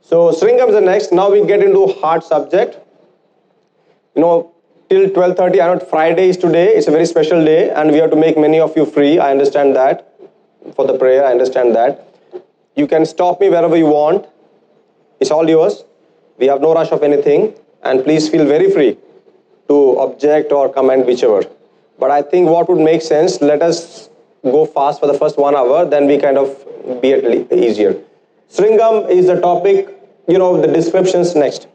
So Sringam is the next. Now we get into hard subject. Till 12:30, I know Friday is today. It's a very special day and we have to make many of you free. I understand that. For the prayer, I understand that. You can stop me wherever you want. It's all yours. We have no rush of anything. And please feel very free to object or comment, whichever. But I think what would make sense, let us go fast for the first 1 hour, then we kind of be easier. Sringam is the topic, the descriptions next.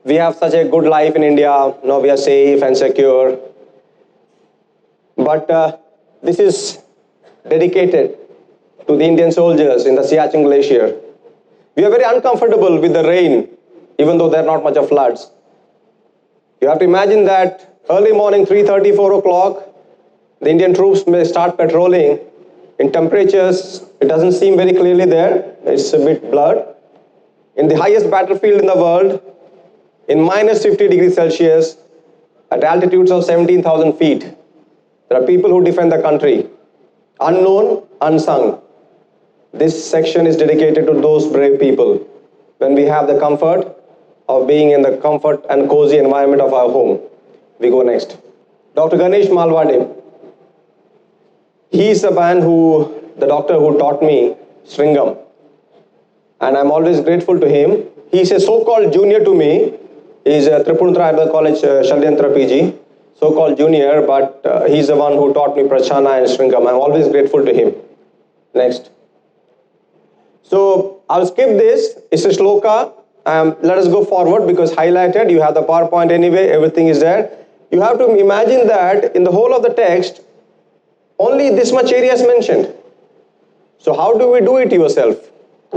We have such a good life in India, we are safe and secure. But this is dedicated to the Indian soldiers in the Siachen Glacier. We are very uncomfortable with the rain, even though there are not much of floods. You have to imagine that early morning, 3:30, 4 o'clock, the Indian troops may start patrolling. In temperatures, it doesn't seem very clearly there. It's a bit blurred. In the highest battlefield in the world, in minus 50 degrees Celsius, at altitudes of 17,000 feet, there are people who defend the country. Unknown, unsung. This section is dedicated to those brave people. When we have the comfort of being in the comfort and cozy environment of our home. We go next. Dr. Ganesh Malwade. He is the man the doctor who taught me Sringam. And I'm always grateful to him. He's a so-called junior to me. He's a Tripunithra Ayurveda College Shalyantra PG. So-called junior, but he's the one who taught me Prachana and Sringam. I'm always grateful to him. Next. So I'll skip this. It's a shloka. Let us go forward because highlighted. You have the PowerPoint anyway. Everything is there. You have to imagine that in the whole of the text, only this much area is mentioned. So how do we do it yourself?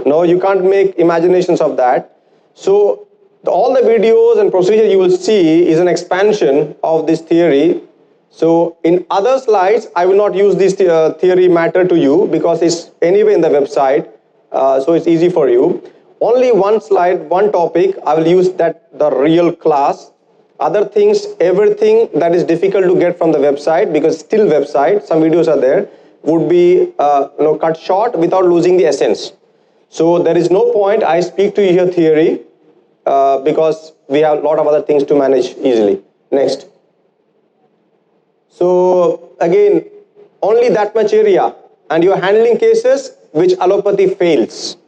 No, you can't make imaginations of that. So all the videos and procedure you will see is an expansion of this theory. So in other slides, I will not use this theory matter to you because it's anyway in the website. So it's easy for you. Only one slide, one topic, I will use the real class. Other things, everything that is difficult to get from the website, because still website, some videos are there, would be cut short without losing the essence. So there is no point I speak to you here theory because we have a lot of other things to manage easily. Next. So again, only that much area and you are handling cases which allopathy fails.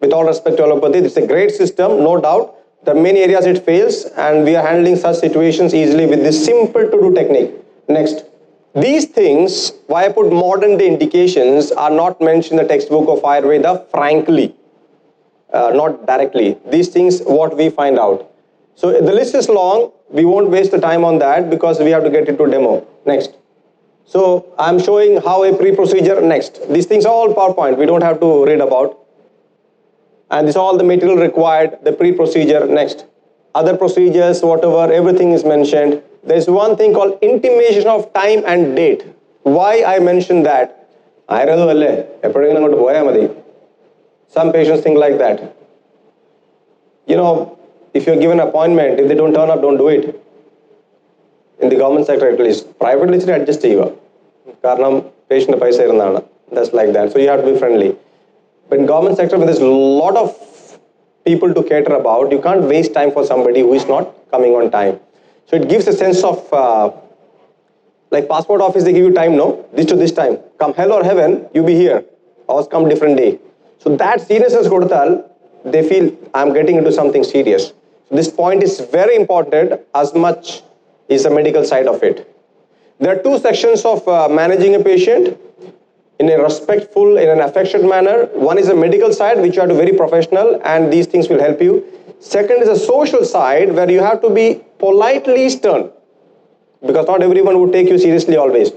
With all respect to allopathy, it's a great system, no doubt. There are many areas it fails and we are handling such situations easily with this simple to do technique. Next. These things, why I put modern day indications, are not mentioned in the textbook of Ayurveda, frankly, not directly. These things, what we find out. So the list is long, we won't waste the time on that because we have to get into demo. Next. So I'm showing how a pre-procedure next. These things are all PowerPoint, we don't have to read about. And this is all the material required, the pre-procedure next. Other procedures, whatever, everything is mentioned. There's one thing called intimation of time and date. Why I mentioned that? Some patients think like that. If you're given an appointment, if they don't turn up, don't do it. In the government sector at least. Privately, adjust cheyuva. Karanam patient paisa irundana. That's like that. So you have to be friendly. But in government sector, when there's a lot of people to cater about, you can't waste time for somebody who is not coming on time. So it gives a sense of, like passport office, they give you time, no? This to this time. Come hell or heaven, you be here. Or come different day. So that seriousness, they feel I'm getting into something serious. So this point is very important as much is the medical side of it. There are two sections of managing a patient. In a respectful, in an affectionate manner. One is a medical side, which you have to be very professional, and these things will help you. Second is a social side, where you have to be politely stern, because not everyone would take you seriously always.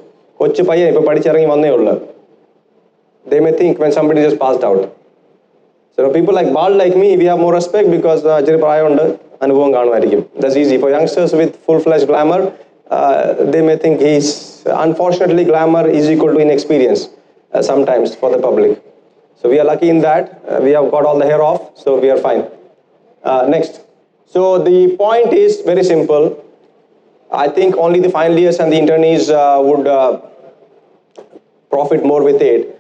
They may think when somebody just passed out. So people like Bal, like me, we have more respect because that's easy. For youngsters with full-fledged glamour, they may think unfortunately, glamour is equal to inexperience. Sometimes for the public. So we are lucky in that. We have got all the hair off, so we are fine. Next. So the point is very simple. I think only the final years and the internees would profit more with it.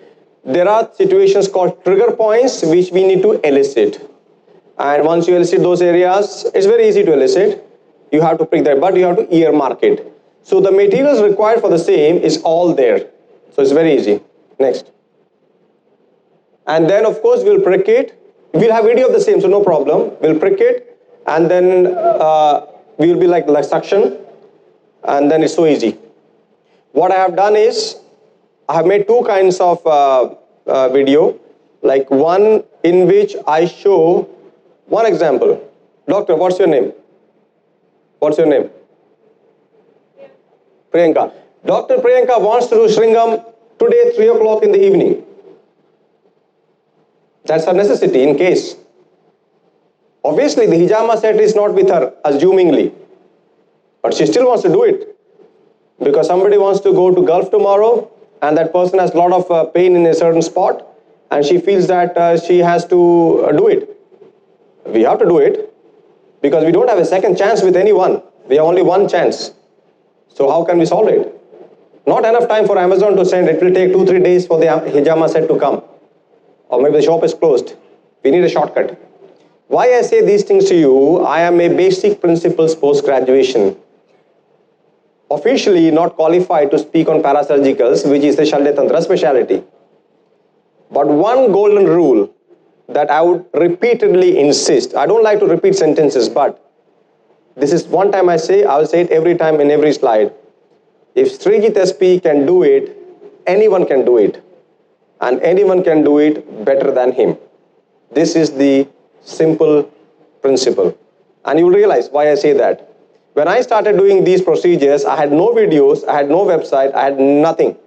There are situations called trigger points which we need to elicit. And once you elicit those areas, it's very easy to elicit. You have to prick that, but you have to earmark it. So the materials required for the same is all there. So it's very easy. Next. And then of course we'll prick it. We'll have video of the same, so no problem. We'll prick it, and then we'll be like suction, and then it's so easy. What I have done is, I have made two kinds of video, like one in which I show one example. Doctor, what's your name? What's your name? Priyanka. Dr. Priyanka wants to do Shringam today 3 o'clock in the evening. That's her necessity in case. Obviously the hijama set is not with her, assumingly. But she still wants to do it. Because somebody wants to go to Gulf tomorrow, and that person has a lot of pain in a certain spot, and she feels that she has to do it. We have to do it, because we don't have a second chance with anyone. We have only one chance. So how can we solve it? Not enough time for Amazon to send. It will take 2-3 days for the hijama set to come. Or maybe the shop is closed. We need a shortcut. Why I say these things to you, I am a basic principles post-graduation. Officially not qualified to speak on parasurgicals, which is the Shalya Tantra specialty. But one golden rule that I would repeatedly insist, I don't like to repeat sentences, but this is one time I say, I will say it every time in every slide. If Srijit SP can do it, anyone can do it. And anyone can do it better than him. This is the simple principle. And you will realize why I say that. When I started doing these procedures, I had no videos, I had no website, I had nothing.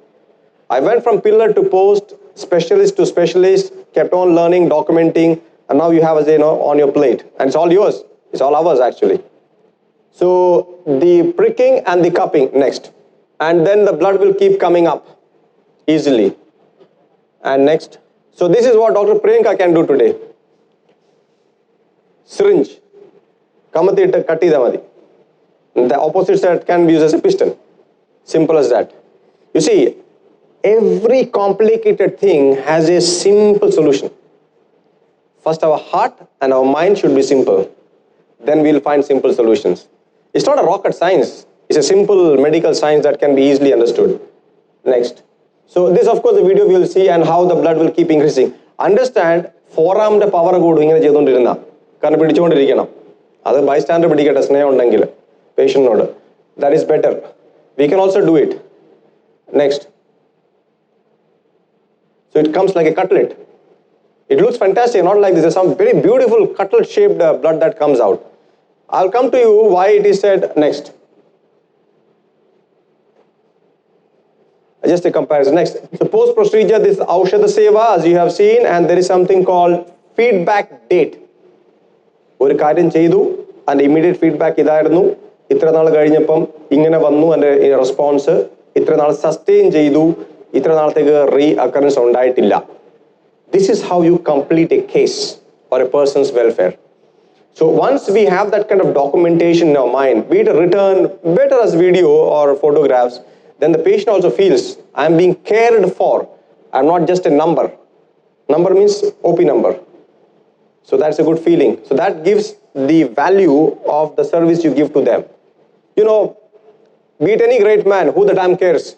I went from pillar to post, specialist to specialist, kept on learning, documenting, and now you have, as you know, on your plate. And it's all yours. It's all ours, actually. So the pricking and the cupping next. And then the blood will keep coming up easily. And next. So this is what Dr. Priyanka can do today. Syringe. Kamati katti damadi. The opposite side can be used as a piston. Simple as that. You see, every complicated thing has a simple solution. First, our heart and our mind should be simple. Then we'll find simple solutions. It's not a rocket science. It's a simple medical science that can be easily understood. Next. So this, of course, the video we will see, and how the blood will keep increasing. Understand, forearm the power good ingane cheythodirunna. Karna pidichondirikkanam. Adu bystander pidikkatte sneham undengil patient node. That is better. We can also do it. Next. So it comes like a cutlet. It looks fantastic, not like this. There's some very beautiful cutlet-shaped blood that comes out. I'll come to you why it is said next. Just a comparison. Next. So post-procedure, this Aushadha Seva, as you have seen, and there is something called feedback date. One karyam cheyidu, and immediate feedback idayirunnu. Itra naal kazhinjappam ingane vannu and response. Itra naal sustain cheyidu. Itra nalathekku reoccurrence undayitilla. This is how you complete a case for a person's welfare. So once we have that kind of documentation in our mind, be it written, better as video or photographs, then the patient also feels, I am being cared for. I am not just a number. Number means OP number. So that's a good feeling. So that gives the value of the service you give to them. You know, be it any great man, who the damn cares?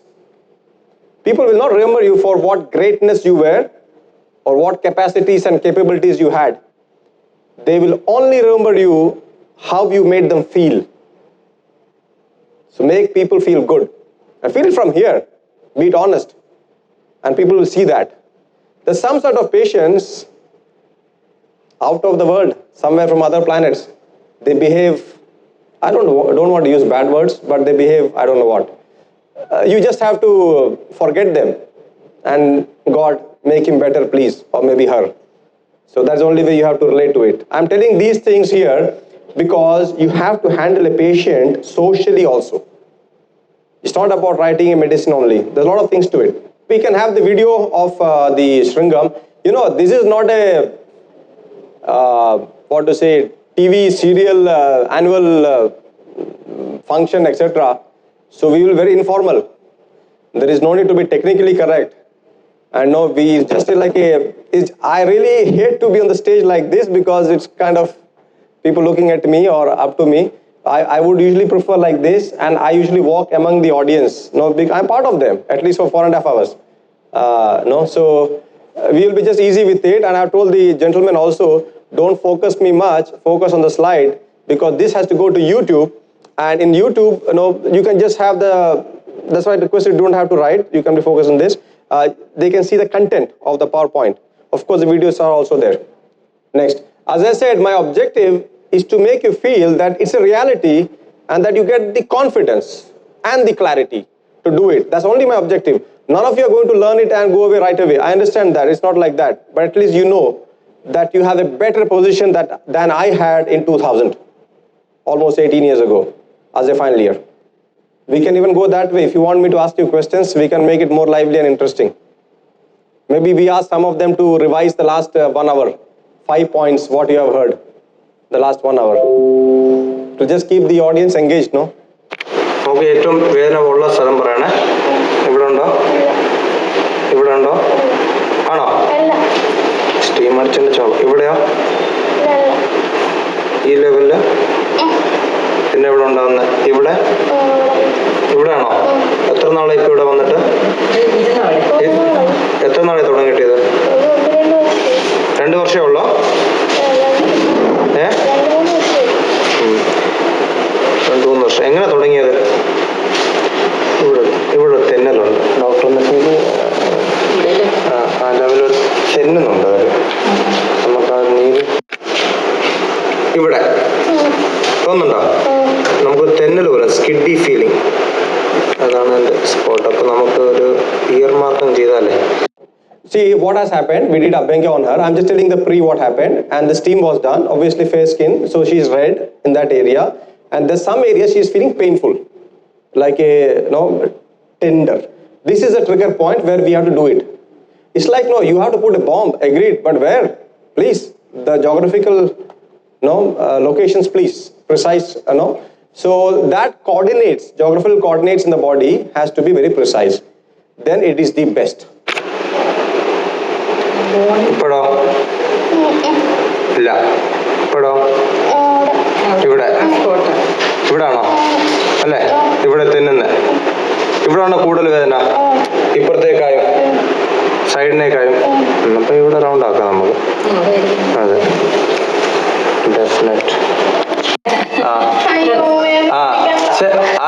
People will not remember you for what greatness you were or what capacities and capabilities you had. They will only remember you how you made them feel. So make people feel good. And feel it from here. Be it honest. And people will see that. There's some sort of patients out of the world, somewhere from other planets. They behave, I don't want to use bad words, but they behave, I don't know what. You just have to forget them. And God, make him better, please. Or maybe her. So that's the only way you have to relate to it. I'm telling these things here because you have to handle a patient socially also. It's not about writing a medicine only. There's a lot of things to it. We can have the video of the Shringam. You know, this is not a, TV serial annual function, etc. So we will be very informal. There is no need to be technically correct. And no, we just like I really hate to be on the stage like this because it's kind of people looking at me or up to me. I would usually prefer like this, and I usually walk among the audience. No, I'm part of them, at least for 4.5 hours. No, so we will be just easy with it. And I've told the gentleman also, don't focus me much, focus on the slide, because this has to go to YouTube. And in YouTube, you can just have that's why I request you don't have to write, you can be focused on this. They can see the content of the PowerPoint. Of course, the videos are also there. Next, as I said, my objective is to make you feel that it's a reality and that you get the confidence and the clarity to do it. That's only my objective. None of you are going to learn it and go away right away. I understand that, it's not like that. But at least you know that you have a better position than I had in 2000, almost 18 years ago, as a final year. We can even go that way. If you want me to ask you questions, we can make it more lively and interesting. Maybe we ask some of them to revise the last 1 hour, 5 points, what you have heard, the last 1 hour. To just keep the audience engaged, no? നമുക്ക് ഏറ്റവും വേദന ഉള്ള സ്ഥലം പറയണേ. ഇവിടെ ഉണ്ടോ? ഇവിടെ ഉണ്ടോ? ആണോ? സ്റ്റീം അടിച്ചതിൻ്റെ ചോളം. ഇവിടെയോ? ഈ ലെവലില്? പിന്നെ ഇവിടെ ഉണ്ടാവുന്നത്? ഇവിടെ? ഇവിടെയാണോ? എത്ര നാളെ ഇപ്പൊ ഇവിടെ വന്നിട്ട്? എത്ര നാളെ തുടങ്ങിയിട്ടത്? 2 വർഷമേ ഉള്ളോ? 2-3 വർഷം. എങ്ങനെ തുടങ്ങിയത്? ഇവിടെ തെന്നലുണ്ട്. ഡോക്ടറിന് ആ ലെവലിൽ തെന്നുന്നുണ്ട്. നമുക്ക് ആ നീര് ഇവിടെ തോന്നുന്നുണ്ടോ? നമുക്ക് തെന്നൽ പോലെ സ്കിഡി ഫീലിംഗ്, അതാണ് എൻ്റെ സ്പോട്ട്. അപ്പൊ നമുക്ക് ഒരു ഇയർ മാർക്കും ചെയ്താലേ. See what has happened. We did Abhyanga on her. I'm just telling the what happened, and the steam was done. Obviously, fair skin, so she's red in that area, and there's some area she's feeling painful, like a tender. This is a trigger point where we have to do it. It's like you have to put a bomb. Agreed, but where? Please, the geographical locations, please, precise. So that coordinates, geographical coordinates in the body has to be very precise. Then it is the best. ഇപ്പോഴോ? ഇല്ല. ഇപ്പോഴോ? ഇവിടെ ആണോ? അല്ലേ? ഇവിടെ തിന്നുന്ന ഇവിടെ ആണോ കൂടുതൽ വേദന? ഇപ്പുറത്തേക്കായും സൈഡിനേക്കായും? അപ്പൊ ഇവിടെ റൗണ്ട് ആക്കാം നമുക്ക്. അതെ, ഡെഫിനറ്റ്.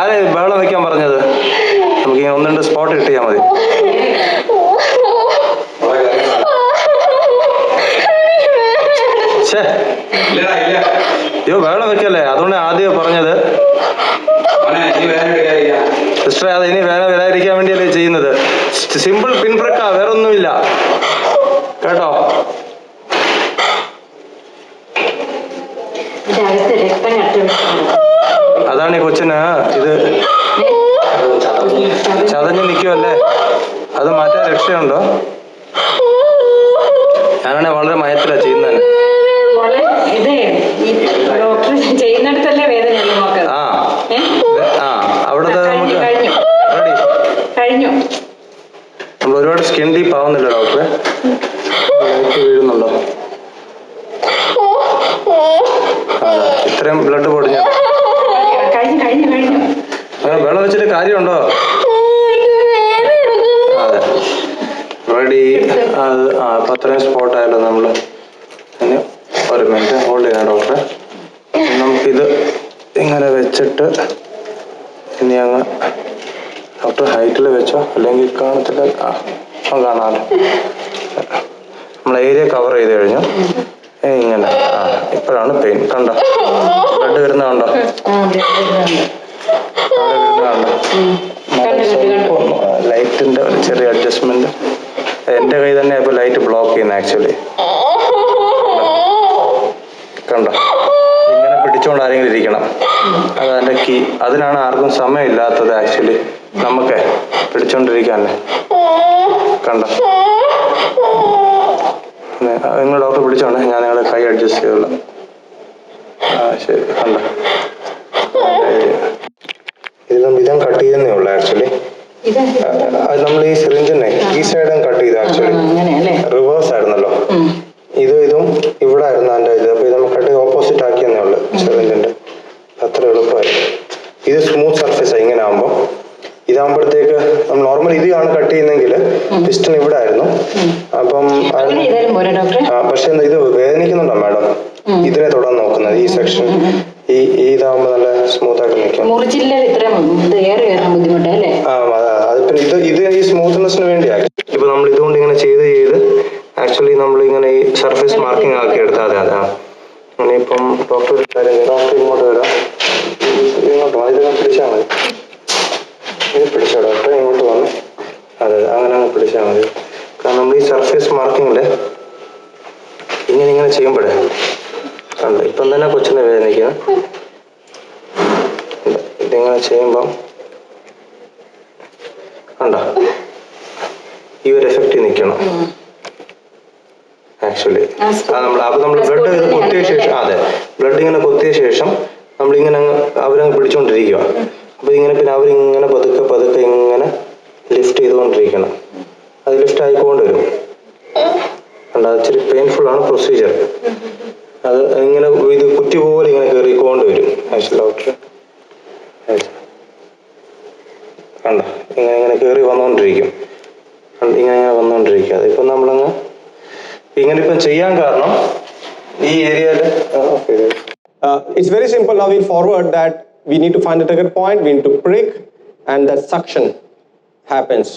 ആരെ ബഹളം വെക്കാൻ പറഞ്ഞത്? നമുക്ക് 1-2 സ്പോട്ട് കിട്ടിയാൽ മതി. അയ്യോ, ബഹളം വെക്കല്ലേ, അതുകൊണ്ട് ആദ്യം പറഞ്ഞത്. സിസ്റ്ററെ, അത് ഇനി വേറെ വരാതിരിക്കാൻ വേണ്ടിയല്ലേ ചെയ്യുന്നത്. സിമ്പിൾ പിൻപ്രക്കാ, വേറൊന്നുമില്ല കേട്ടോ. അതാണ് ഈ കൊച്ചിന് ഇത് ചതഞ്ഞ് നിൽക്കുമല്ലേ, അത് മാറ്റാൻ രക്ഷയുണ്ടോ? ഞാനാണെ വളരെ മയത്തിലാ ചെയ്യുന്നത്. അവിടുത്തെ നമ്മൾ ഒരുപാട് സ്കിൻ ഡീപ്പ് ആവുന്നില്ല ഡോക്ടറെ? വീഴുന്നുണ്ടോ? ഇത്രയും ബ്ലഡ് പൊടിഞ്ഞ വെള്ളം വെച്ചിട്ട് കാര്യമുണ്ടോ? അതെ, റെഡി. അത് അപ്പൊ അത്രയും സ്പോട്ട് ആയല്ലോ നമ്മള്. ഇനി 1 മിനിറ്റ് ഹോൾഡ് ചെയ്യാം ഡോക്ടറെ. നമുക്കിത് ഇങ്ങനെ വെച്ചിട്ട് ഇനി അങ്ങ് ഡോക്ടർ ഹൈറ്റിൽ വെച്ചോ, അല്ലെങ്കിൽ കാണത്തില്ല. കാണാമല്ലോ. നമ്മൾ ഏരിയ കവർ ചെയ്ത് കഴിഞ്ഞു. ഇങ്ങനെ ഇപ്പോഴാണ് പെയിൻ. കണ്ടോ? ബ്ലഡ് വരുന്ന കണ്ടോ? ലൈറ്റിന്റെ ഒരു ചെറിയ അഡ്ജസ്റ്റ്മെന്റ്. എന്റെ കൈ തന്നെ ഇപ്പൊ ലൈറ്റ് ബ്ലോക്ക് ചെയ്യുന്ന ആക്ച്വലി. കണ്ടോ? ഇങ്ങനെ പിടിച്ചോണ്ട് ആരെങ്കിലും ഇരിക്കണം, അതെന്റെ കീ. അതിനാണ് ആർക്കും സമയമില്ലാത്തത് ആക്ച്വലി. നമുക്ക് പിടിച്ചോണ്ടിരിക്കാനല്ലേ. കണ്ടോ? നിങ്ങൾ ഡോക്ടർ പിടിച്ചോണ്ടേ, ഞാൻ നിങ്ങളുടെ കൈ അഡ്ജസ്റ്റ് ചെയ്തോളാം. ശരി. കണ്ടോ? ഇതിലും വിധം കട്ട് ചെയ്യുന്നേ ഉള്ളൂ ആക്ച്വലി. അത് നമ്മൾ ഈ സിറിഞ്ചിനെ ഈ സൈഡും കട്ട് ചെയ്തു ആക്ച്വലി. റിവേഴ്സ് ആയിരുന്നല്ലോ, ഇതും ഇവിടെ ആയിരുന്നു എൻ്റെ ഇത്. അപ്പൊ ഇത് നമുക്ക് കട്ട് ഓപ്പോസിറ്റ് ആക്കിയെന്നേ ഉള്ളു സിറിഞ്ചിന്റെ. അത്ര എളുപ്പമായി. ഇത് സ്മൂത്ത് സർഫേസാണ് ഇങ്ങനെ ആകുമ്പോൾ. ഇതാകുമ്പോഴത്തേക്ക് നമ്മൾ നോർമൽ ഇതാണ് കട്ട് ചെയ്യുന്നെങ്കിൽ പിസ്റ്റൺ ഇവിടെ ആയിരുന്നു. അപ്പം പക്ഷെ ഇത് വേദനിക്കുന്നുണ്ടോ മാഡം? ഇതിനെ തൊടാൻ നോക്കുന്നത് ഈ സെക്ഷൻ ഇതാകുമ്പോ നല്ല സ്മൂത്ത് ആയിട്ട് നിൽക്കും. അത് പിന്നെ ഇത് ഈ സ്മൂത്ത്നെസ്സിന് വേണ്ടിയാണ്. ഇപ്പൊ നമ്മൾ ഇതുകൊണ്ട് ഇങ്ങനെ ചെയ്ത് ആക്ച്വലി നമ്മൾ ഇങ്ങനെ ഈ സർഫേസ് മാർക്കിംഗ് ആക്കി എടുത്താൽ അതാ. ഇനിയിപ്പം ഡോക്ടർ ഡോക്ടർ ഇങ്ങോട്ട് വരാം, ഇങ്ങോട്ട് വാ, ഇതിനെ പിടിച്ചാൽ മതി. ഇത് പിടിച്ചോ ഡോക്ടർ, ഇങ്ങോട്ട് വന്ന് അതെ അങ്ങനെ അങ്ങ് പിടിച്ചാൽ മതി. കാരണം നമ്മൾ ഈ സർഫേസ് മാർക്കിങ്ങില് ഇങ്ങനെ ചെയ്യുമ്പോഴേ കണ്ട് ഇപ്പം തന്നെ കൊച്ചിനെ വേദനിക്കുന്നത്. ഇതിങ്ങനെ ചെയ്യുമ്പം കണ്ടോ ഈ ഒരു എഫക്റ്റ് നിൽക്കണം ആക്ച്വലി. നമ്മൾ ബ്ലഡ് ഇത് കൊത്തിയ ശേഷം ബ്ലഡ് ഇങ്ങനെ കൊത്തിയ ശേഷം നമ്മളിങ്ങനെ അവരങ്ങ് പിടിച്ചോണ്ടിരിക്കുക. അപ്പൊ ഇങ്ങനെ പിന്നെ അവരിങ്ങനെ പതുക്കെ ഇങ്ങനെ ലിഫ്റ്റ് ചെയ്തുകൊണ്ടിരിക്കണം. അത് ലിഫ്റ്റ് ആയിക്കൊണ്ട് വരും. കണ്ടോ ഇച്ചിരി പെയിൻഫുൾ ആണ് പ്രൊസീജിയർ. അത് ഇങ്ങനെ ഇത് കുറ്റി പോലെ ഇങ്ങനെ കയറിക്കൊണ്ട് വരും ആക്ച്വലി ഡോക്ടർ. കണ്ടോ ഇങ്ങനെ കയറി വന്നുകൊണ്ടിരിക്കും. ഇങ്ങനെ വന്നുകൊണ്ടിരിക്കുക. അതിപ്പം നമ്മളങ്ങ് ഇങ്ങനെ ഇപ്പം ചെയ്യാൻ കാരണം ഈ ഏരിയയിൽ it's very simple. Now we'll forward that we need to find the trigger point, we need to prick, and that suction happens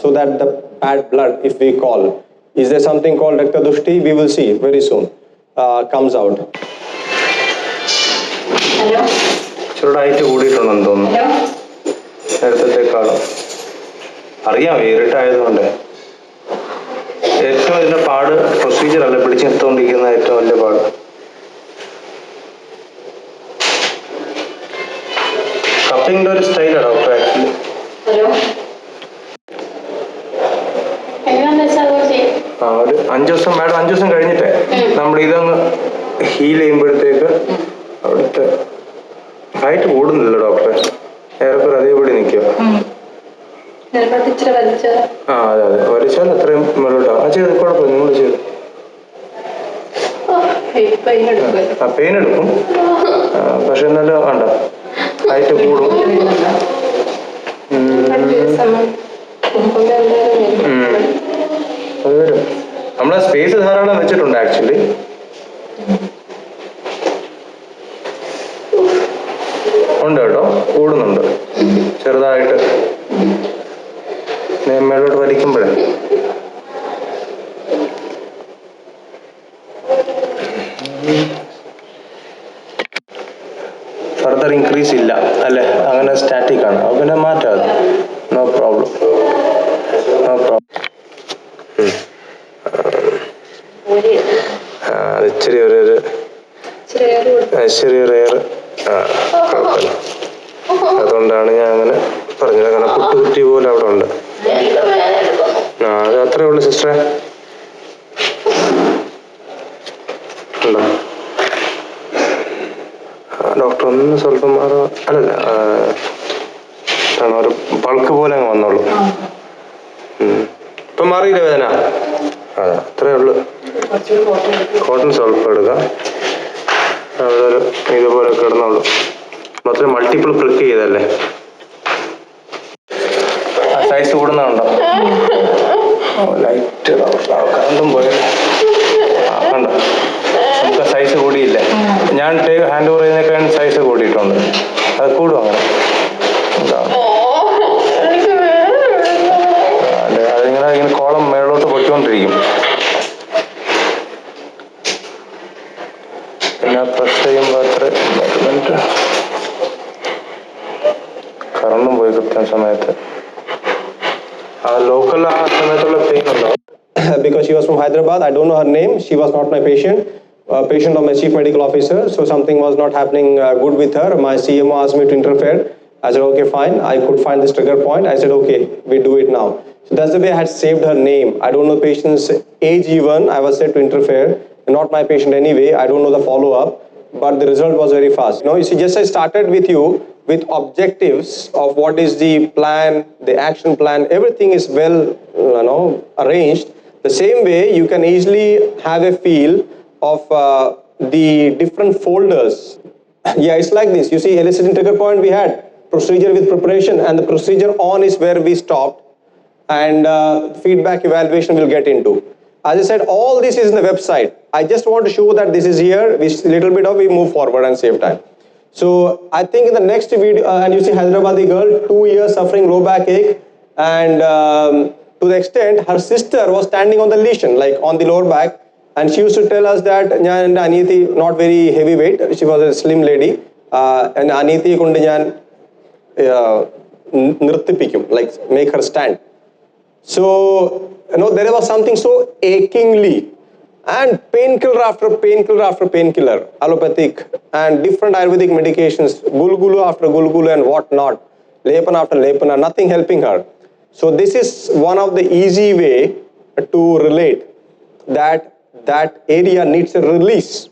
so that the bad blood, if we call, is there something called Raktadushti? We will see very soon comes out. ചെറുതായിട്ട് കൂടിയിട്ടുണ്ടെന്ന് തോന്നുന്നു നേരത്തേക്കാളും. അറിയാം ഇരുട്ടായതുകൊണ്ട്. ഏറ്റവും വലിയ പാട് procedure അല്ല, പിടിച്ചു നിർത്തുകൊണ്ടിരിക്കുന്ന ഏറ്റവും വലിയ പാട്. കപ്പിങ്ങിന്റെ ഒരു സ്റ്റൈലാണ് ഡോക്ടർ ആക്ച്വലി. ഒരു 5 ദിവസം മാഡം 5 ദിവസം കഴിഞ്ഞിട്ടേ നമ്മൾ ഇതങ്ങ് ഹീൽ ചെയ്യുമ്പോഴത്തേക്ക് അവിടുത്തെ ഹൈറ്റ് കൂടുന്നില്ല ഡോക്ടറെ, ഏറെക്കുറെ അതേപടി നിൽക്കുക. അതെ വലിച്ചാൽ അത്രയും മുന്നോട്ടാവും. ചെയ്ത് കുഴപ്പമില്ല, നിങ്ങൾ ചെയ്ത് പെയിൻ എടുക്കും. പക്ഷെ എന്നാലും വേണ്ട ഹൈറ്റ് കൂടും. അത് വരും. നമ്മളെ സ്പേസ് ധാരാളം വെച്ചിട്ടുണ്ട് ആക്ച്വലി. ഉണ്ട് കേട്ടോ, കൂടുന്നുണ്ട് ചെറുതായിട്ട്. മേലോട്ട് വലിക്കുമ്പോഴേ ഫർദർ ഇൻക്രീസ് ഇല്ല അല്ലേ, അങ്ങനെ സ്റ്റാറ്റിക് ആണ്. അത് പിന്നെ മാറ്റാം, നോ പ്രോബ്ലം. ഇച്ചിരി ഒരു എയർ കുഴപ്പമില്ല. അതുകൊണ്ടാണ് ഞാൻ അങ്ങനെ പറഞ്ഞത്. കാരണം കുട്ടി പോലെ അവിടെ ഉണ്ട്. അത് അത്രേ ഉള്ളു സിസ്റ്ററെ. ഉണ്ടോ ഡോക്ടർ ഒന്ന് സ്വല്പം അല്ലല്ല ഒരു ബൾക്ക് പോലെ അങ്ങ് വന്നോളൂ. ഇപ്പം മാറിയില്ല വേദന? അത്രേ ഉള്ളു. കോട്ടൺ സ്വല്പം എടുക്കാം, അതൊരു ഇതുപോലെ കിടന്നോളൂ. മാത്രം മൾട്ടിപ്പിൾ ക്ലിക്ക് ചെയ്തല്ലേ. സൈസ് കൂടുന്നുണ്ടോ? ലൈറ്റ് കണ്ടും പോയത് കണ്ടോ, നമുക്ക് സൈസ് കൂടിയില്ലേ? ഞാൻ ഹാൻഡ് ഓവർ ചെയ്യുന്നതിനേക്കാൾ സൈസ് കൂടിയിട്ടുണ്ട്. അത് കൂടും അങ്ങനെ. അതിങ്ങനെ കോളം മേളോട്ട് പൊയ്ക്കൊണ്ടിരിക്കും. പിന്നെ പ്രസ് ചെയ്യുമ്പോൾ അത്ര കറണ്ടും പോയി കൃത്യം സമയത്ത്. ലോക്കൽ ആ സമയത്തുള്ള പെയിൻ ഉണ്ടോ? Because she was from Hyderabad, I don't know her name. She was not my patient. Patient of my chief medical officer. So something was not happening good with her. My CMO asked me to interfere. I said, okay, fine. I could find this trigger point. I said, okay, we do it now. So that's the way I had saved her name. I don't know patient's age even. I was said to interfere. Not my patient anyway. I don't know the follow-up. But the result was very fast. You see, just I started with you, with objectives of what is the plan, the action plan, everything is well, arranged. The same way, you can easily have a feel of the different folders. Yeah, it's like this. You see, eliciting trigger point we had, procedure with preparation, and the procedure on is where we stopped, and feedback evaluation we'll get into. As I said, all this is in the website. I just want to show that this is here. We little bit of we move forward and save time. So I think in the next video, and you see Hyderabadi girl, 2 years suffering low backache, and to the extent her sister was standing on the lesion, like on the lower back, and she used to tell us that and Aniti not very heavyweight, she was a slim lady, and Aniti kundu njan nirthippikkum, like make her stand. So there was something so achingly, and painkiller after painkiller after painkiller, allopathic and different Ayurvedic medications, gulgulu after gulgulu and what not, lepana after lepana, nothing helping her. So this is one of the easy way to relate that area needs a release,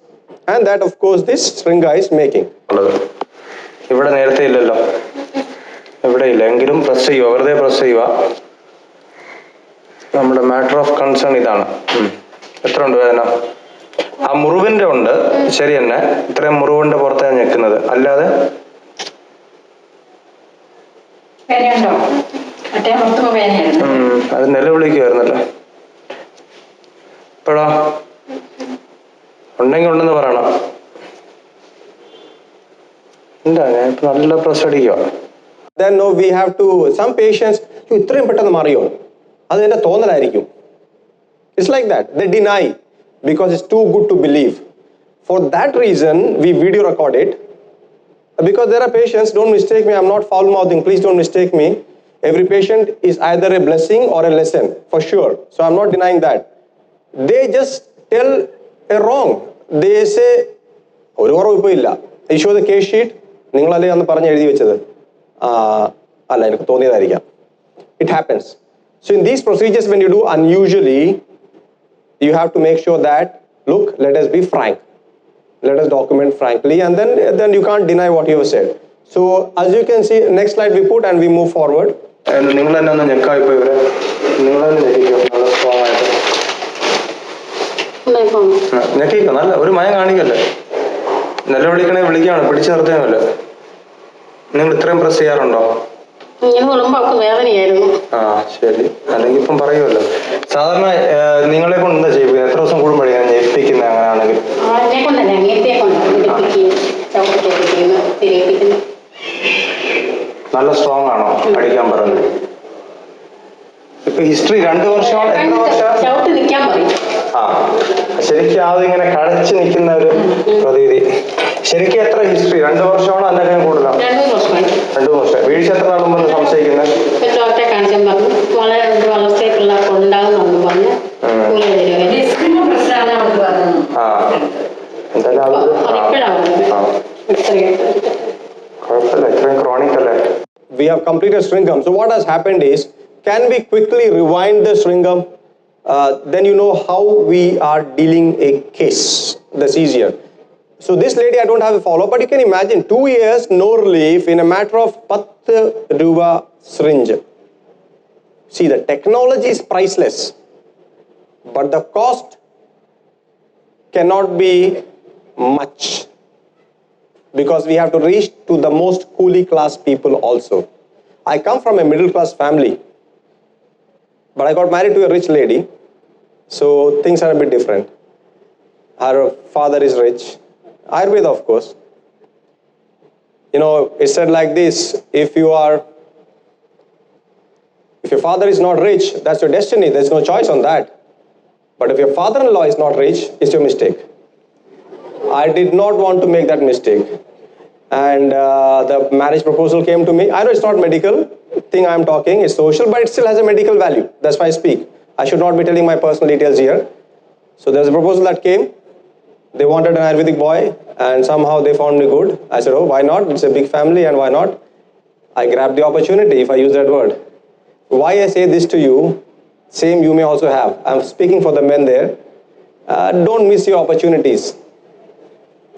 and that of course this Shringa is making. ഇവിടെ നേരത്തെ ഇല്ലല്ലോ, ഇവിടെ ഇല്ല, എങ്കിലും press ചെയ്യുക, വെറുതെ press ചെയ്യുക. നമ്മുടെ മാറ്റർ ഓഫ് കൺസേൺ ഇതാണ്. എത്ര ഉണ്ട് വേദന? ആ മുറിവിന്റെ ഉണ്ട്, ശരി തന്നെ, ഇത്രയും മുറിവിന്റെ പുറത്താണ് ഞെക്കുന്നത്, അല്ലാതെ അത് നിലവിളിക്കുമായിരുന്നല്ലോ. ഇപ്പോഴോ ഉണ്ടെങ്കിൽ ഉണ്ടെന്ന് പറയണം. എന്താ ഞാൻ ഇപ്പൊ നല്ല പ്രസ് അടിക്കുക. Then no, we have to, some patients, ഇത്രയും പെട്ടെന്ന് മാറിയോ, അത് എന്റെ തോന്നലായിരിക്കും. It's like that. They deny because it's too good to believe. For that reason, we video record it. Because there are patients, don't mistake me, I'm not foul mouthing, please don't mistake me. Every patient is either a blessing or a lesson, for sure. So I'm not denying that. They just tell a wrong. They say, ഒരു കുറവ് ഇപ്പോൾ ഇല്ല. I show the case sheet, നിങ്ങളല്ലേ അന്ന് പറഞ്ഞ് എഴുതി വെച്ചത്, അല്ല എനിക്ക് തോന്നിയതായിരിക്കാം. It happens. So in these procedures, when you do unusually, you have to make sure that, look, let us be frank. Let us document frankly, and then you can't deny what you have said. So as you can see, next slide we put and we move forward. നിങ്ങൾ തന്നെ ഒന്ന് ഞെക്കാം, ഇപ്പൊ ഇവരെ നിങ്ങൾ തന്നെ ഞെക്കിക്കോ, നല്ല strong ആയിട്ട് ഞെക്കിക്കോ, നല്ല ഒരു മയം കാണിക്കല്ലേ, നിലവിളിക്കണേ വിളിക്കുകയാണ്, പിടിച്ചു നിർത്തുകയല്ല. നിങ്ങൾ ഇത്രയും പ്രസ് ചെയ്യാറുണ്ടോ? ആ ശരി, അല്ലെങ്കിൽ ഇപ്പം പറയുമല്ലോ. സാധാരണ നിങ്ങളെ കൊണ്ട് എന്താ ചെയ്യിപ്പിക്കുന്നത്? എത്ര ദിവസം കൂടുമ്പോഴേ ഞാൻ ഞെപ്പിക്കുന്നത് അങ്ങനെയാണെങ്കിൽ? നല്ല സ്ട്രോങ് ആണോ അടിക്കാൻ പറഞ്ഞത്? ഇപ്പൊ ഹിസ്റ്ററി 2 വർഷമാണ്, എത്ര വർഷം? ആ ശരിക്കും അതിങ്ങനെ കഴച്ച് നിൽക്കുന്ന ഒരു പ്രതീതി. ശരിക്കും എത്ര ഹിസ്റ്ററി? 2 വർഷമാണോ അല്ലെങ്കിൽ കൂടുതലാണ്? 2 വർഷം. വീഴ്ച എത്ര നാളും വന്ന് സംശയിക്കുന്നത്? We have completed Shringam. So what has happened is, can we quickly rewind the Shringam? Then you know how we are dealing a case. That's easier. So this lady, I don't have a follow-up, but you can imagine 2 years, no relief in a matter of 10 ruba syringe. See, the technology is priceless, but the cost cannot be much, because we have to reach to the most coolie class people also. I come from a middle class family, but I got married to a rich lady, so things are a bit different. Her father is rich. Ayurveda, of course. It's said like this, if your father is not rich, that's your destiny, there's no choice on that. But if your father-in-law is not rich, it's your mistake. I did not want to make that mistake. And the marriage proposal came to me. I know it's not medical thing I'm talking, it's social, but it still has a medical value. That's why I speak. I should not be telling my personal details here. So there's a proposal that came. They wanted an Ayurvedic boy, and somehow they found me good. I said, oh, why not? It's a big family, and why not? I grabbed the opportunity, if I use that word. Why I say this to you, same you may also have. I'm speaking for the men there. Don't miss your opportunities.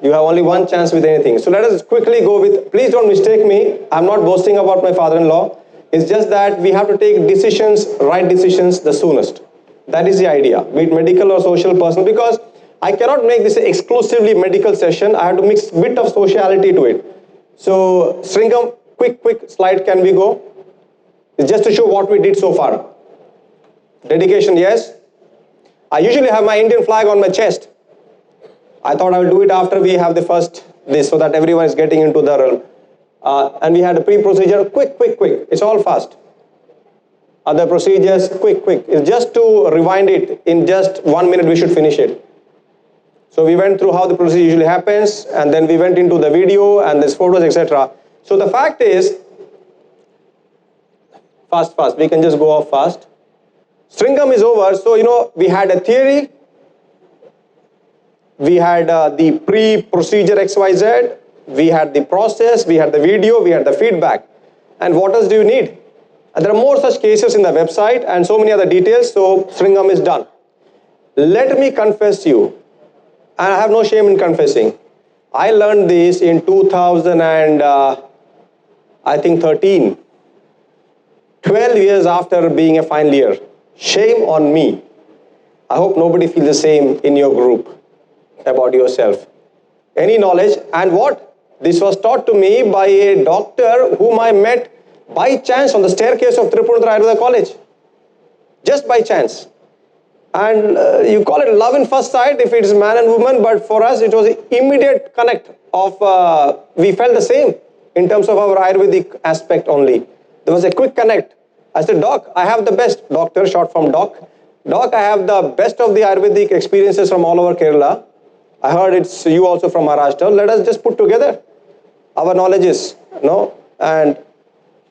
You have only one chance with anything. So let us quickly go with, please don't mistake me. I'm not boasting about my father-in-law. It's just that we have to take decisions, right decisions the soonest. That is the idea, be it medical or social person, because I cannot make this exclusively medical session. I have to mix a bit of sociality to it. So Sringam, quick slide, can we go? It's just to show what we did so far. Dedication, yes. I usually have my Indian flag on my chest. I thought I would do it after we have the first this, so that everyone is getting into the realm. And we had a pre-procedure, quick. It's all fast. Other procedures, quick. It's just to rewind it. In just 1 minute, we should finish it. So we went through how the procedure usually happens, and then we went into the video and these photos, etc. So the fact is, fast. We can just go off fast. Stringam is over. So, we had a theory. We had the pre-procedure XYZ. We had the process. We had the video. We had the feedback. And what else do you need? And there are more such cases in the website and so many other details. So Stringam is done. Let me confess you, and I have no shame in confessing, I learned this in 2013. 12 years after being a final year. Shame on me. I hope nobody feels the same in your group about yourself. Any knowledge? And what? This was taught to me by a doctor whom I met by chance on the staircase of Tripundra Ayurveda College. Just by chance. And you call it love in first sight if it is man and woman, but for us it was an immediate connect of, we felt the same in terms of our Ayurvedic aspect only. There was a quick connect. I said, Doc, I have the best, doctor, short from Doc. Doc, I have the best of the Ayurvedic experiences from all over Kerala. I heard it's you also from Maharashtra. Let us just put together our knowledges, and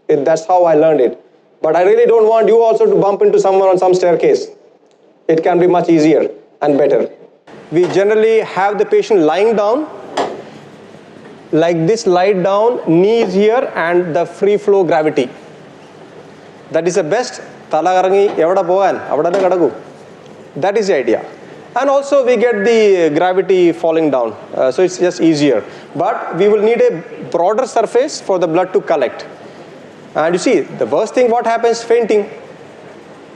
that's how I learned it. But I really don't want you also to bump into someone on some staircase. It can be much easier and better. We generally have the patient lying down, like this, lie down, knees here, and the free flow gravity. That is the best. That is the idea. And also we get the gravity falling down. So it's just easier. But we will need a broader surface for the blood to collect. And you see, the worst thing what happens, fainting.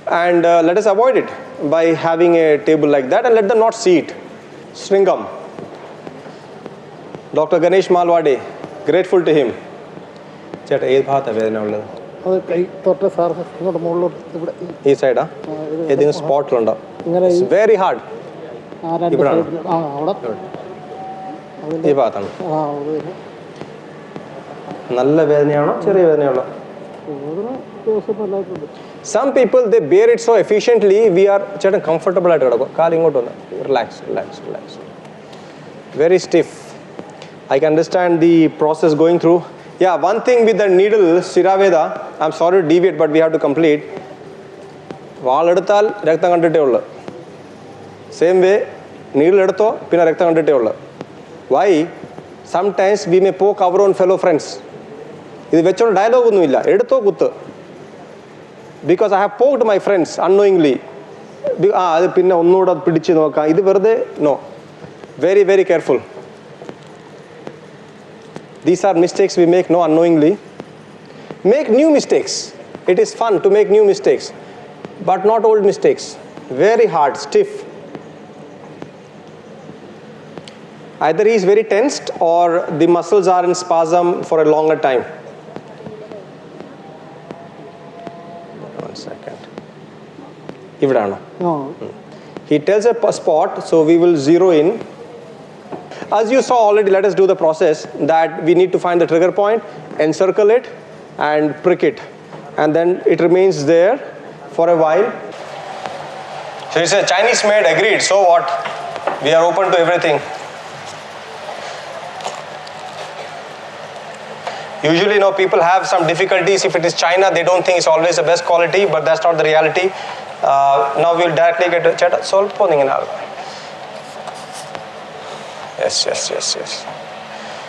And let us avoid it by having a table like that and let them not see it. Stringam. Dr. Ganesh Malwade, grateful to him. This side, spot. It's very hard. Some people, they bear it so efficiently, we are comfortable at it. Relax. Very stiff. I can understand the process going through. Yeah, one thing with the needle, Siraveda, I'm sorry to deviate, but we have to complete. Same way, needle why? Sometimes we may poke our own fellow friends. This is dialogue. Because I have poked my friends unknowingly. No. Very, very careful. These are mistakes we make unknowingly. Make new mistakes. It is fun to make new mistakes. But not old mistakes. Very hard, stiff. Either he is very tensed or the muscles are in spasm for a longer time. 1 second. No. He tells a spot, so we will zero in. As you saw already, let us do the process that we need to find the trigger point, encircle it and prick it. And then it remains there for a while. So it's a Chinese maid, agreed. So what? We are open to everything. Usually, people have some difficulties. If it is China, they don't think it's always the best quality, but that's not the reality. Now we'll directly get to chat. Solve. Yes.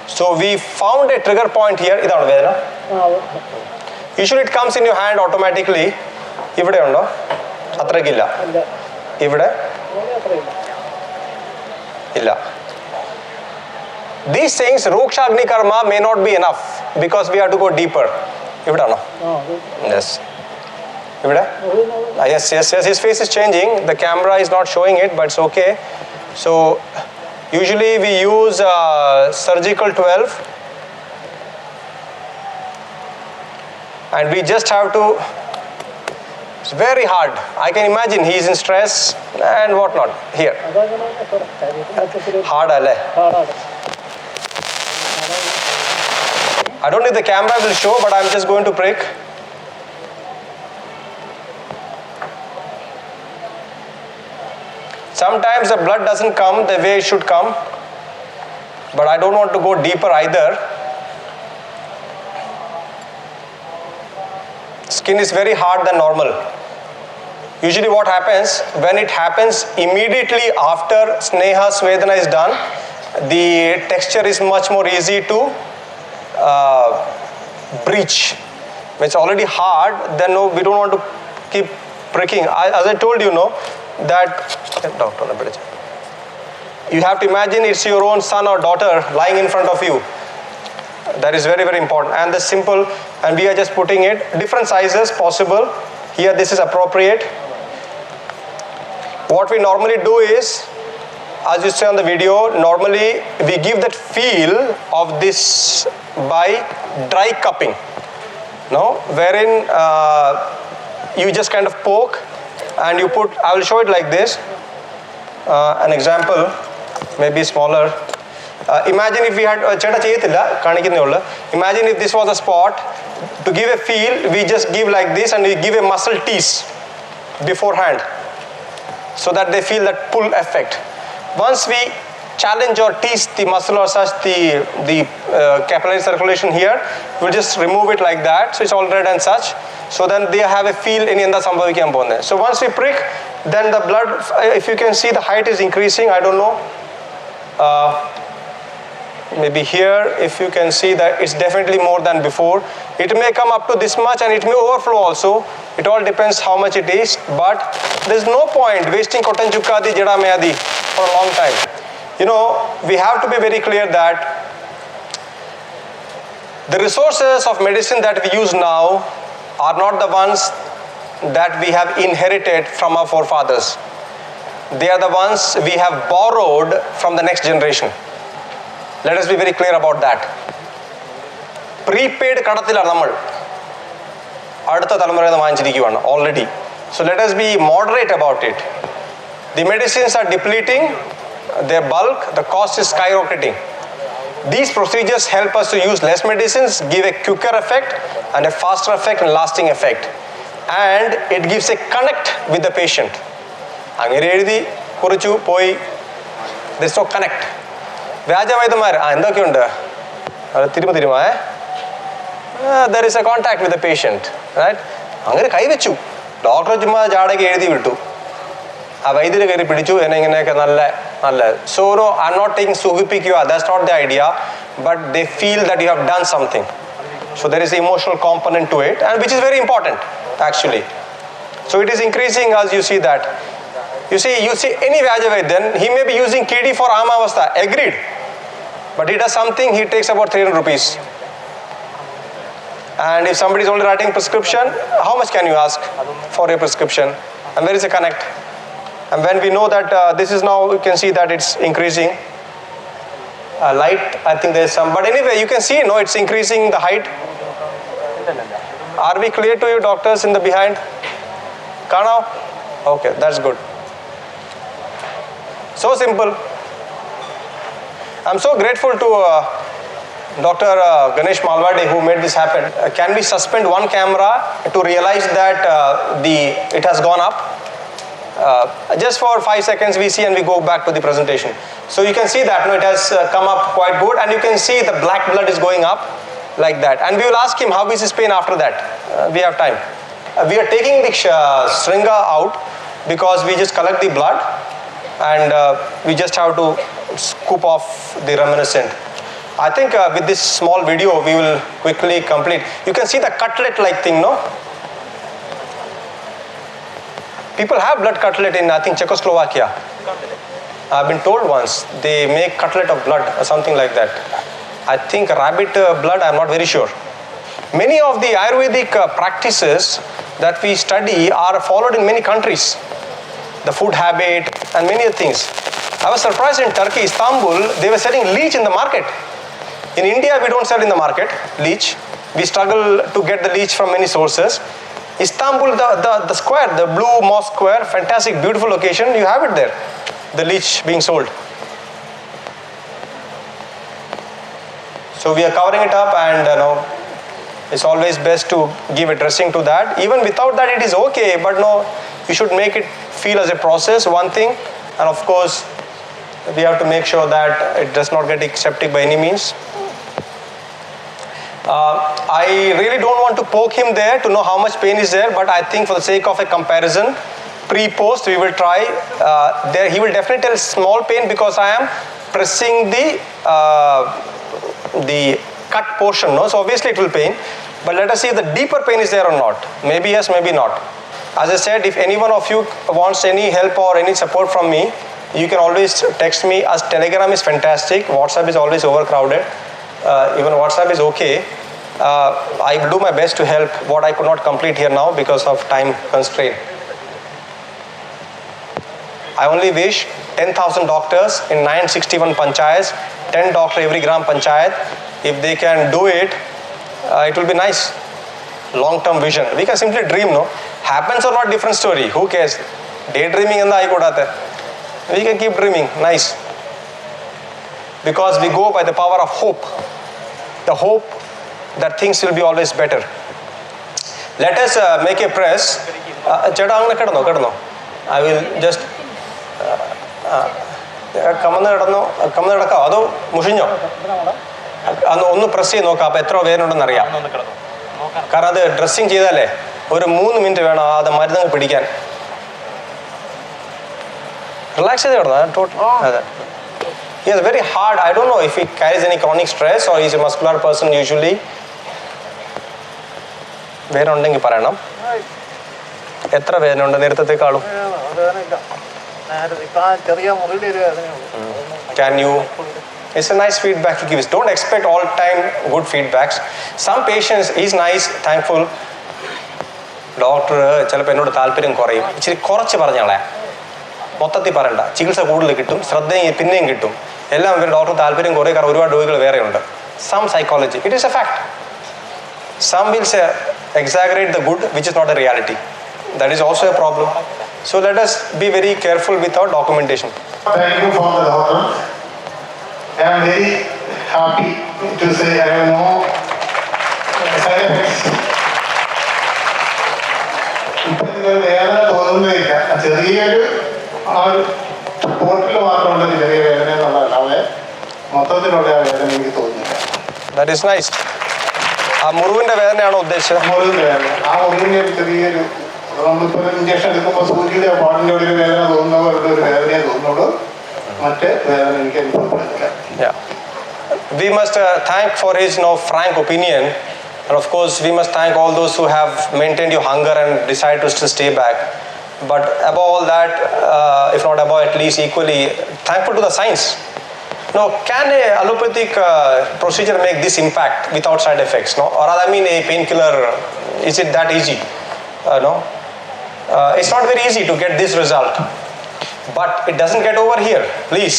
So we found a trigger point here. Usually it comes in your hand automatically. These things, Ruksha Agni Karma may not be enough because we have to go deeper. Yes. Yes, his face is changing. The camera is not showing it, but it's okay. So, usually we use surgical 12. And we just have to, it's very hard. I can imagine he is in stress and whatnot. Here. Hard, alle. I don't know if the camera will show, but I'm just going to prick. Sometimes the blood doesn't come the way it should come, but I don't want to go deeper either. Skin is very hard than normal. Usually what happens, when it happens immediately after Sneha Svedana is done, the texture is much more easy to breach. When it's already hard, then no, we don't want to keep pricking. As I told you, that you have to imagine it's your own son or daughter lying in front of you. That is very, very important. And the simple, and we are just putting it, different sizes possible. Here this is appropriate. What we normally do is, as you see on the video, normally we give that feel of this by dry cupping. Wherein you just kind of poke and you put, I will show it like this. An example, maybe smaller. Imagine if we had, imagine if this was a spot, to give a feel, we just give like this and we give a muscle tease beforehand so that they feel that pull effect. Once we challenge or tease the muscle or such the capillary circulation here, we'll just remove it like that, so it's all red and such. So then they have a feel in the sambhavikam bonde. So once we prick, then the blood, if you can see, the height is increasing. I don't know. Maybe here, if you can see that it's definitely more than before. It may come up to this much and it may overflow also. It all depends how much it is, but there's no point wasting cotton chukka di jada mayadi for a long time. We have to be very clear that the resources of medicine that we use now are not the ones that we have inherited from our forefathers. They are the ones we have borrowed from the next generation. Let us be very clear about that. Prepaid kadathila nammal adutha thalamurayil vaangichirikkuvaanu already. So let us be moderate about it. The medicines are depleting their bulk, the cost is skyrocketing. These procedures help us to use less medicines, give a quicker effect and a faster effect and lasting effect. And it gives a connect with the patient. There's no connect. There is a contact with the patient, right? Doctor so no, I'm not taking Suhipikya, that's not the idea, but they feel that you have done something. So there is an emotional component to it, and which is very important actually. So it is increasing as you see that. You see any Vyajavaidyan, he may be using KD for Amavastha, agreed. But he does something, he takes about 300 rupees. And if somebody is only writing prescription, how much can you ask for a prescription? And where is the connect? And when we know that this is now, you can see that it's increasing. Light, I think there is some, but anyway, you can see, it's increasing the height. Are we clear to you, doctors in the behind? Kana? Okay, that's good. So simple. I'm so grateful to Dr. Ganesh Malwade who made this happen. Can we suspend one camera to realize that it has gone up? Just for 5 seconds we see and we go back to the presentation. So you can see that it has come up quite good, and you can see the black blood is going up like that. And we will ask him how is his pain after that. We have time. We are taking the shringa out because we just collect the blood and we just have to scoop off the reminiscent. I think with this small video we will quickly complete. You can see the cutlet like thing, no? People have blood cutlet in, I think, Czechoslovakia. I've been told once they make cutlet of blood or something like that. I think rabbit blood, I'm not very sure. Many of the Ayurvedic practices that we study are followed in many countries. The food habit and many other things. I was surprised in Turkey, Istanbul, they were selling leech in the market. In India, we don't sell in the market, leech. We struggle to get the leech from many sources. Istanbul, the square, the blue mosque square, fantastic, beautiful location, you have it there, the leech being sold. So we are covering it up, and it's always best to give a dressing to that. Even without that, it is okay, but no, you should make it feel as a process, one thing, and of course, we have to make sure that it does not get septic by any means. I really don't want to poke him there to know how much pain is there, but I think for the sake of a comparison, pre-post we will try. There he will definitely tell small pain because I am pressing the cut portion, no? So obviously it will pain, but let us see if the deeper pain is there or not. Maybe yes, maybe not. As I said, if any one of you wants any help or any support from me, you can always text me, as Telegram is fantastic, WhatsApp is always overcrowded. Even WhatsApp is okay. I will do my best to help what I could not complete here now because of time constraint. I only wish 10,000 doctors in 961 panchayats, 10 doctors every gram panchayat. If they can do it, it will be nice. Long-term vision. We can simply dream, no? Happens or not, different story. Who cares? Daydreaming and we can keep dreaming. Nice. Because we go by the power of hope. The hope that things will be always better. Let us make a press. I will just ഒന്ന് press ചെയ്ത് നോക്കാം. അപ്പോൾ എത്ര വേദനയുണ്ടെന്ന് അറിയാം. കാരണം അത് dressing ചെയ്താലേ ഒരു 3 മിനിറ്റ് വേണം അത് മരുന്നങ്ങ് പിടിക്കാൻ. റിലാക്സ് ചെയ്ത് കിടന്നു. അതെ. He is very hard. I don't know if he carries any chronic stress or he is a muscular person usually. വേദന ഉണ്ടെങ്കിൽ പറയണം. എത്ര വേദന ഉണ്ട് നേരത്തെക്കാളും? Can you? It's a nice feedback he gives. Don't expect all time good feedbacks. Some patients is nice, thankful. Doctor ചിലപ്പോൾ എന്നോട് താല്പര്യം കുറയും. ഇച്ചിരി കുറച്ച് പറഞ്ഞോളെ, മൊത്തത്തിൽ പറയണ്ട. ചികിത്സ കൂടുതൽ കിട്ടും, ശ്രദ്ധയും പിന്നെയും കിട്ടും. എല്ലാം ഡോക്ടർ താല്പര്യം കുറയും, കാരണം ഒരുപാട് രോഗികൾ വേറെയുണ്ട്. Some psychology. It is a fact. Some will say exaggerate the good, which is not a reality. That is also a problem. So let us be very careful with our documentation. Thank you for the doctor. I am very happy to say I have no side effects. ഇപ്പം നിങ്ങൾ വേദന തോന്നുന്നില്ല. ചെറിയൊരു ആ ഒരു പോർട്ടിൽ മാത്രമുള്ള ചെറിയ വേദന എന്നുള്ളതല്ലാതെ മൊത്തത്തിലുള്ള ആ വേദന എനിക്ക് തോന്നുന്നില്ല. That is nice. ആ മുറിവിന്റെ വേദനയാണോ ഉദ്ദേശിച്ചത്? മുറിവിന്റെ വേദന, ആ മുറിവിന്റെ ഒരു ചെറിയൊരു, നമ്മളിപ്പോൾ ഇഞ്ചക്ഷൻ എടുക്കുമ്പോൾ സൂചിയുടെ പാടിൻ്റെ ഒരു വേദന തോന്നുന്നവരുടെ ഒരു വേദനയെ തോന്നുള്ളൂ. മറ്റ് വേദന എനിക്ക് അനുഭവപ്പെടുന്നില്ല. Yeah. We must thank for his frank opinion, and of course we must thank all those who have maintained your hunger and decided to still stay back. But above all that, if not above, at least equally thankful to the science. Now, can a allopathic procedure make this impact without side effects? No, or I mean, a painkiller, is it that easy? No, it's not very easy to get this result. But it doesn't get over here. Please,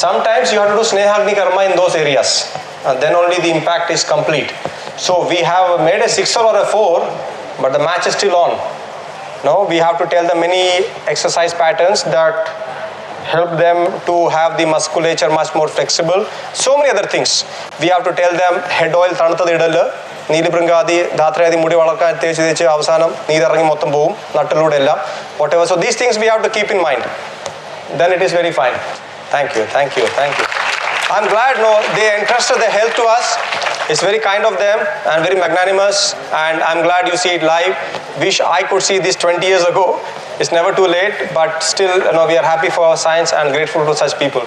sometimes you have to do Snehagni Karma in those areas. Then only the impact is complete. So we have made a 6 or a 4, but the match is still on. No, we have to tell them many exercise patterns that help them to have the musculature much more flexible. So many other things. We have to tell them head oil തണുത്തത് ഇടല്, നീലിഭൃംഗാദി ധാത്രയാദി മുടി വളർക്കാൻ തേച്ച് അവസാനം നീരിറങ്ങി മൊത്തം പോവും നട്ടിലൂടെ എല്ലാം. Whatever. So these things we have to keep in mind. Then it is very fine. Thank you. I'm glad they entrusted their health to us. It's very kind of them and very magnanimous, and I'm glad you see it live. Wish I could see this 20 years ago. It's never too late, but still we are happy for our science and grateful to such people.